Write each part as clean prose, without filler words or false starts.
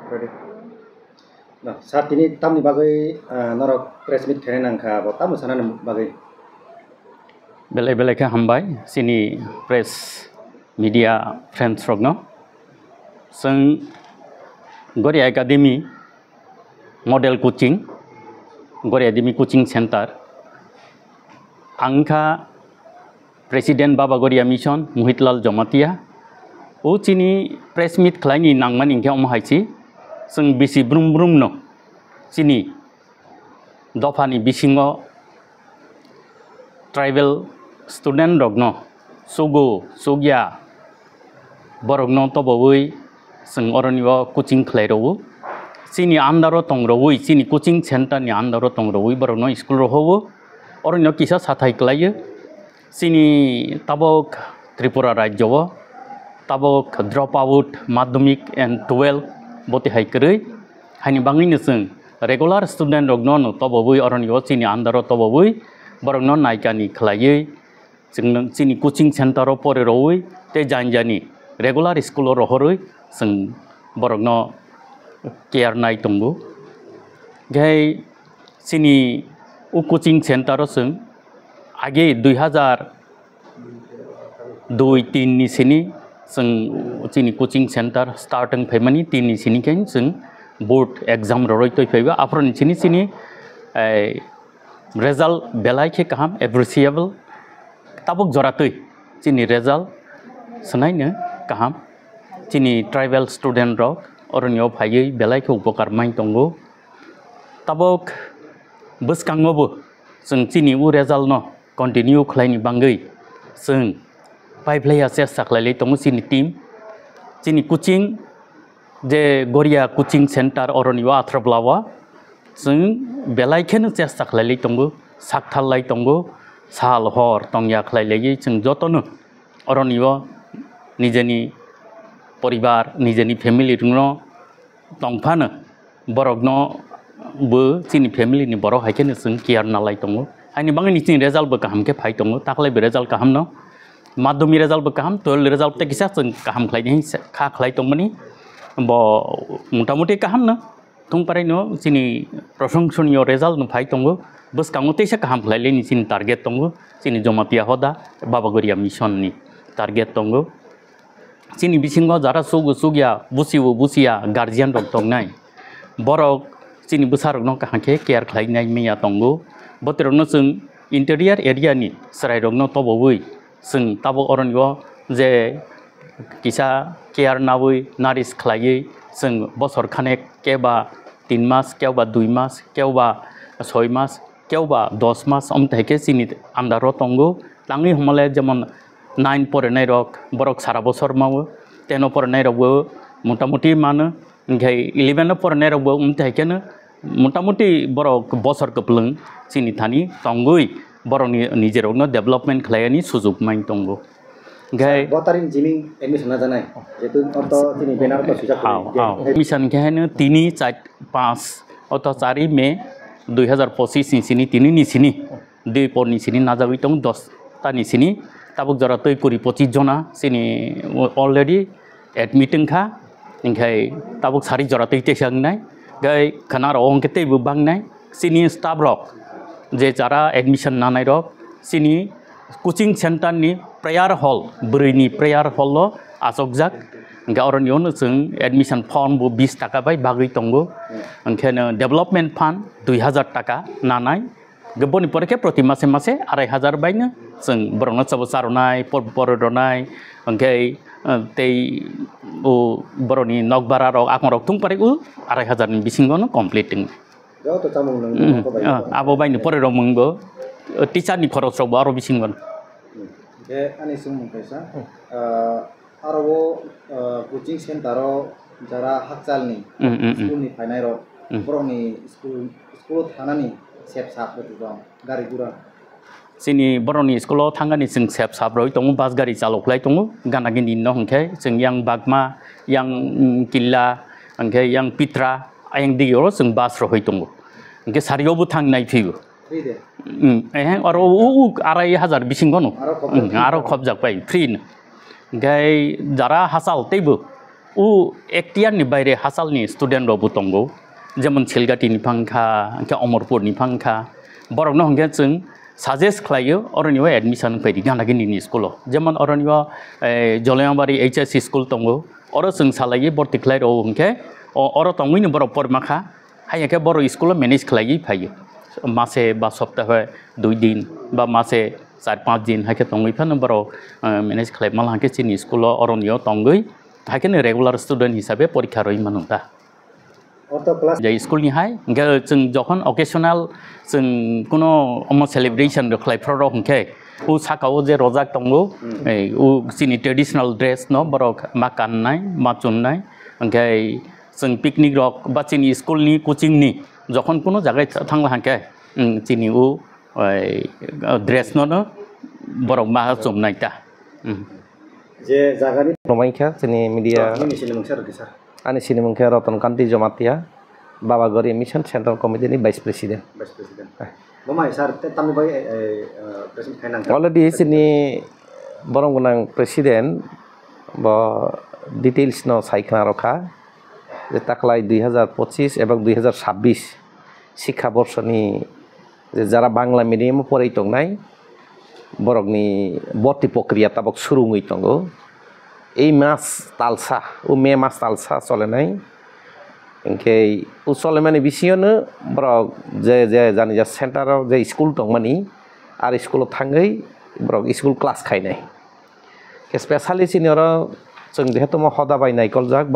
Ready. Nah, saat ini tam ni bagai norok press meet keren angka, apa tamu sana bagai. Belai-belai ke hambai sini press media friends rogno. Seng Gori Academy model coaching, Gori Academy coaching center. Angka Presiden Baba Goria Mission Muhitlal Jomatia. O sini press meet kelani nangman ingke omahai seng bisi brum no sini dofani bisingo tribal student rogno sugo sugya borogno to boi seng oroniwa coaching khlairo sini andaro tongroi sini coaching center ni andaro tongroi borogno school roho oronyo kisa sathai klaye sini tabok Tripura rajyo tabok drop out madhyamik and 12 bote hai kerei hani bangin seng regular student rogno no toboi oronyo sini andaro toboi borogno naikani khlaye sini coaching center pore roi te janjani regular school rohoroi seng borogno care nai tongo gai sini u coaching center seng age 2002-3 ni sini seng sini coaching center starting family tin sini ken seng board exam roi toi peba apron sini result belai ke kaham appreciable tabuk joratoi sini result senai ne kaham sini tribal student rok oronyo phai belai ke upokar mai tongo tabuk buskangmobo seng sini u result no continue khlaini bangai seng pai player ses saklai tongo sini team sini coaching je Goria coaching center oronyo athrablawa seng belai ken ses saklai tongo sakthalai tongo sal hor tongya khlai legi seng jotono oronyo nijeni poribar nijeni family rungno tongphana borogno bo sini family ni borok haikene seng care nalai tongo ani bangai ni sini result ba kaham ke phai tongo taklai be result kaham no madhyamik result ba kaham tol result te kisa seng kaham khlai ni kha khlai tongmani bo motamuti kaham na tungparai no sini proshongshoniyo result no phai tongo bus kango te kaham khlai le ni sini target tongo sini Jomatia hoda Baba Goria Mission ni target tongo sini bisingo jara sugu sugya busia guardian rok tongnai borok sini busarok no kahake care khlai nai meya tongo boterok no seng interior area ni sarai rok no toboi seng tabo oronyo je kisa care nawui naris khlai seng bosor khanek keba 3 mas keba 2 mas keba 6 mas keba 10 mas omtaike sini andaro tongo tangi homale jemon 9 pore nai rok borok sara bosor mawo 10 pore nai rok motamuti mano ngai 11 pore nai rok omtaike na motamuti borok bosor kepleng sini thani tongoi borok ni jerok no development khlaini sujug main tongo gai Botarin jiming admission na janai jetu auto sini benar to sujak admission kehane 3 4 5 auto 4 Mei 2025 sini 3 ni sini 2 por ni sini najawi tong 10 ta ni sini tabuk jara toi kuri 25 jona sini already admitting kha ingai tabuk sari jara toi te sangnai gai khana ro ong kete bu bangnai sini staff rok je jara admission nanai rok sini coaching center ni prayer hall brini prayer hall lo asokjak ga oron yon sung admission form bu 20 taka bai bagui tongo angkene development fund 2000 taka nanai geboni porke proti mase 2500 bai na sung borong sabo sarunai por donai angkai tei o boroni nokbara rok akon rok tung pare u 2500 ni bisingo no completing jauh to tamung nang ko bai abo bai ni pore ro munggo teacher ni khoros ro baro bisingon je ani sung pesa aro coaching center ro jara hakchal ni school ni phainai ro borong ni school thanani sep sap ro dong gari gura sini boroni school thangani sing sep sap roi tongu bus gari chalok lai tongu gana gini no hongke sing yang bagma yang killa angke yang pitra ayang digoro sing bus ro hoi tongu angke sario bu thang nai phigo free de aro u 2500 bisingono aro khobjak pai free gai jara hasal teibo ও একটিয়ারनि বাইরে हासालनि student रबो दंगौ जेमन सिलगाटिनि फांखा अमरपुरनि फांखा बरकनो हंगे जों suggest खालायो अरनियो admission फैदि गानागिनि स्कुलाव जेमन अरनियो जलायाबारि HSC school दंगौ अर जों सालायो बर्ति खालायो हंके अर तंगैनो बर परमाखा हायके बर स्कुलाव मेनेज खालायो फायो मासे बा सप्ताहे 2 दिन बा मासे 4-5 दिन हायके तंगै फानो बर मेनेज खालाय मालांके चिनि स्कुलाव अरनियो तंगै हायके रेगुलार स्टुडेन्ट हिसाबै परीक्षा रय मानुता जे स्कुल नि हाय जों जखन अकेशनाल जों कोनो अम सेलिब्रेशन खालायफ्राव हंके उ साकाव जे रजाक दंगौ उ चिनि ट्रेडिशनल ड्रेस न बरक मा गाननाय मा चुननाय हंके जों पिकनिक रक बा चिनि स्कुल नि कोचिं नि जखन कोनो जागाय थांला हंके चिनि उ ड्रेस न बरक मा चुमनाय ता जे जागानि रमाइखा जोंनि मिडिया आंनि सिनेमंखा रतनकान्ति जमातिया बाबागरी मिशन सेंट्रल कमिटिनि वाइस प्रेसिडेंट ममाय सार तामि बाय प्रेसिडेंट खायनां अलरेडी जोंनि बरं गोनां प्रेसिडेंट ब डिटेल्स न सायखना रखा जे ताखलाय 2025 एबं 2026 शिक्षा बर्षनि जे जारा बांला मिडियाम फरायतंनाय बरकनि भर्ती प्रक्रिया ताबक सुरुङै दंगौ এই মাস তালসা ও মে মাস তালসা চলে নাই ইনকে ও চলে মানে বিষয়নো ব্রক যে যে জানি যা সেন্টারাव যে স্কুল দं মানি আর স্কুलाव थाङै ब्रक स्कुल क्लास खायनाय के स्पेशली सिनियर जों जेहेतु म हदा बाय नायकल जाक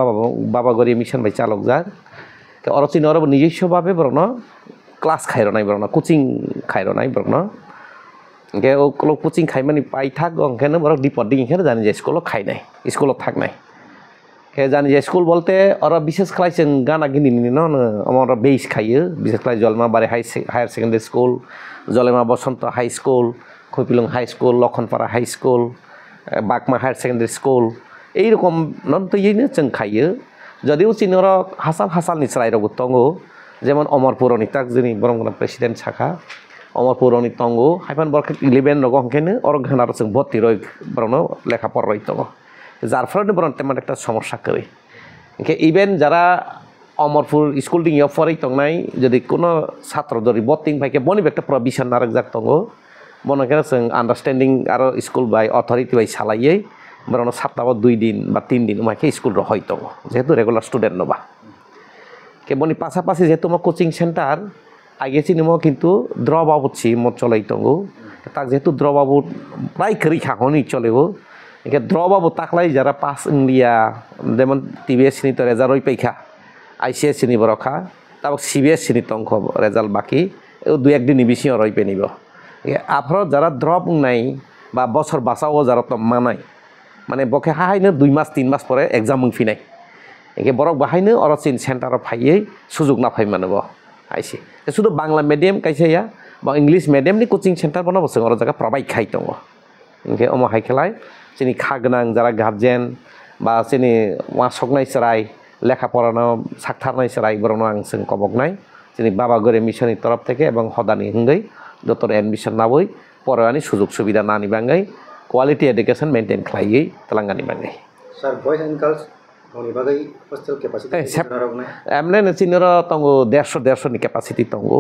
बाबागरी मिशन बाय चालक जाक के अर सिनियर निजस्वभावे ब्रक न क्लास खायरनाय ब्रक न कोचिं खायरनाय ब्रक न के ओ कोचिं खायमानि पाइथाक गंखेनो बरक डिपटिं इखेर जानि जे स्कुलाव खायनाय स्कुलाव थांनाय के जानि जे स्कुल बोलते अर विशेष खालाय जों गानागिनिनि न अमर बेस खायो विशेष खालाय जलमाबारि हायर सेकेंडारि स्कुल जलेमा बसंत हाई स्कुल खुपिलुं high school Lakhanpara high school बागमा हायर सेकेंडारि स्कुल এই রকম নন তৈয়ैनो जों खायो যদিও চিনर हासालनि स्रायरावबो दंगौ जेमन अमरपुरनि ताक जोंनि बरंगना प्रेसिडेंट साखा अमरपुरनि तंगौ हाइफान बरक 11 रग हंकेनो और घनार जों भर्ती रय बरनो लेखा पढ़ाय दङ जारफ्रानो बरन तेमन একটা সমস্যা করে के इवेन যারা अमरपुर स्कुल दिङियाव फराय तंनाय যদি কোনো ছাত্র যদি ভর্তি ভাইকে বনিব একটা প্রভিশন নারক जाक दङ বনকে जों আন্ডারস্ট্যান্ডিং আর স্কুল বাই অথরিটি বাই সালাयै বরনো সপ্তাহে 2 दिन বা 3 दिन মাকে স্কুল রহই দङ যেহেতু রেগুলার স্টুডেন্ট নবা के বনি পাশাপাশি যেহেতু মা কোচিং সেন্টার आगे सिनेमा किंतु द्रबाबु छि मत चलै दंगौ ताक जेतु द्रबाबु प्राय खरि खाखनि चलेबो एके द्रबाबु ताकलाय जरा पास इंडिया जेमन टीबीएस नि तो रेजाल्ट पैखा आईसीएस नि बरखा ताब सीबीएस नि तंख रेजाल्ट बाकी ओ दुइ एक दिन बिसि रय पेनिबो ए आफर जरा द्रप नाय बा बছর बासाव जरा त मानाय माने बके हायनो 2 मास 3 मास परे एग्जाम फिनाय एके बरक बाहायनो अरसिन सेंटर फायै सुजुग ना फाय मानबो आइसे शुद्ध बांग्ला मीडियम कैसे या बा इंग्लिश मीडियम नि कोचिंग सेंटर बनाबो जों और जगह प्रोवाइड खाइ दङ इनके अम हायखलाय जोंनि खागोनां जरा गार्जियन बा जोंनि वासकनाय सराय लेखा पढ़ानो साक्थारनाय सराय बरनो आं जों कबकनाय जोंनि बाबागरी मिशननि तरफ থেকে এবং हदानि हंगै डक्टर एडमिशन नाबै परानि सुजुग सुबिदा नानि बाङै क्वालिटी एजुकेशन मेंटेन खालायै तलांगानि बाङै सर बॉयज एंड गर्ल्स होनि बागै हॉस्टल कैपेसिटी एमने सिनियर तंगो 150 नि कैपेसिटी तंगो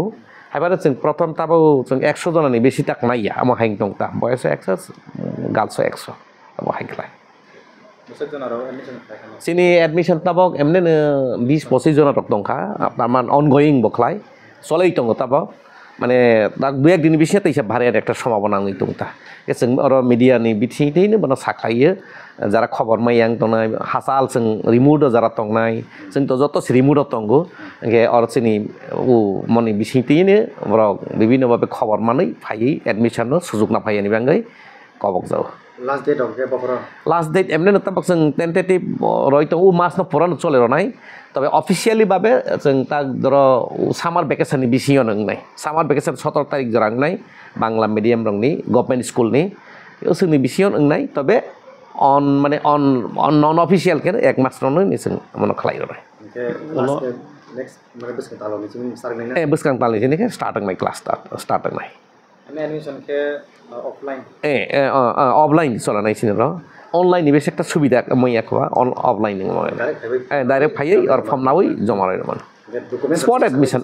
हाइबार जों प्रथम ताबो जों 100 जनानि बेसि ताक नाया आम हाइं दं ता बयस 100 गर्ल्स 100 आम हाइखलाय सिनि एडमिशन ताबक एमने 20-25 जना तक दंखा आपमान অনগোয়িং बखलाय চলাই दंगो ताबो माने ताक दुइ एक दिन बेसि तैसा भारियार একটা সম্ভাবনা नङै दं ता जों अर मिडियानि बिथिङैनो बना साखायो যারা খবর মাইয়াং তনাই হাসাল जों रिमोट যারা তংনাই जों তো যত रिमोट তংগো গে অরচিনি ও মনি বিসিতিনে আমরা বিভিন্ন ভাবে খবর মাनै ফাই এডমিশন সুযোগ না ফাইনি বাঙ্গাই কবক যাও लास्ट डेट অফ বকরা लास्ट डेट एमने तबक जों टेंटेटिव रयतो उ मास न पुरानो चले रनाय तबे ऑफिशियली भाबे जों ता दर सामार भेकेशननि बिसियो नंनाय सामार भेकेशन 17 तारिख जरांनाय बांग्ला मीडियम रंगनि गवर्नमेंट स्कूलनि जोंनि बिसियो नंनाय तबे on माने on non official के एक मास रनो निसं मन खलाय रे नेक्स्ट माने बसकं तालो नि जों सारनाय बसकं तालो नि के स्टार्टिंग माय क्लास स्टार्टिंग माय Ini admission ke offline. Offline চলানাই ছিল অনলাইনে বেশ একটা সুবিধা মই একবা অফলাইন ডাইরেক্ট ফাইयै আর ফর্ম নাওই জমা রাই মান স্পট অ্যাডমিশন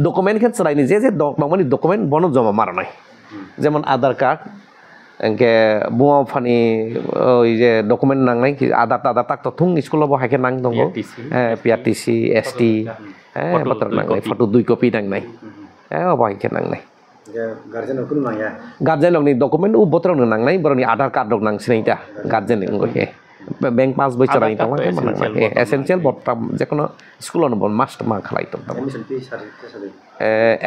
ডকুমেন্ট খেন চলাইনি যে মানে ডকুমেন্ট বন জমা মারা নাই যেমন আধার কার্ড এনকে বুয়া ফানি ওই যে ডকুমেন্ট নাংনাই কি আধার তাক তো থুং স্কুলাव হাইকে নাং দङ পিআরটিসি এসটি পত্র নাংনাই ফটো 2 কপি নাংনাই হাইকে নাংনাই গার্জেন লগনি ডকুমেন্ট ও বতর নাংনাই বরনি আধার কার্ড লগ নাংছিনাইটা গার্জেন ngoi ব্যাংক পাসবই চলাই তো এসেনশিয়াল বট্টাম যে কোনো স্কুল অনুবন মাস্ট মা খালাই তো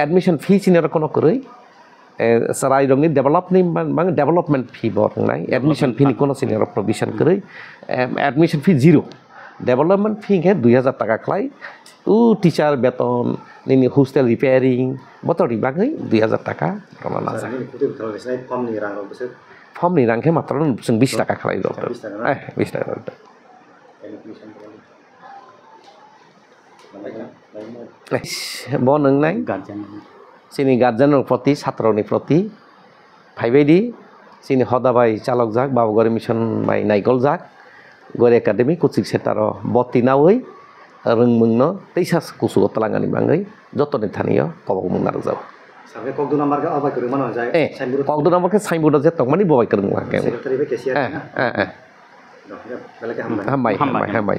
এডমিশন ফি চিনার কোনো কই sarai dong ni development fee bor nai admission fee ni kono senior provision koi admission fee 0 development fee ke 2000 টাকা khlai u teacher beton ni hostel repairing botori bagai 2000 টাকা rona na form ni rang ke matra 20 টাকা khlai do 20 টাকা bo nang nai sini গার্জেনের প্রতি ছাত্রনি প্রতি ভাইবাইদি sini হদাবাই চালক যাক Babugarh mission by নাইকল যাক গড় একাডেমি কোচিং সেন্টার বতিনাওই রংমুংনো তেইসাস কুসু তলাঙ্গানি বাঙ্গাই যতনে থানিয় কবক মুংনার যাও sampai kok 2 nomor ke apa ke mana jai kok 2 nomor ke sain budak jetok mani bawai kereng lah secretary be kesian hambai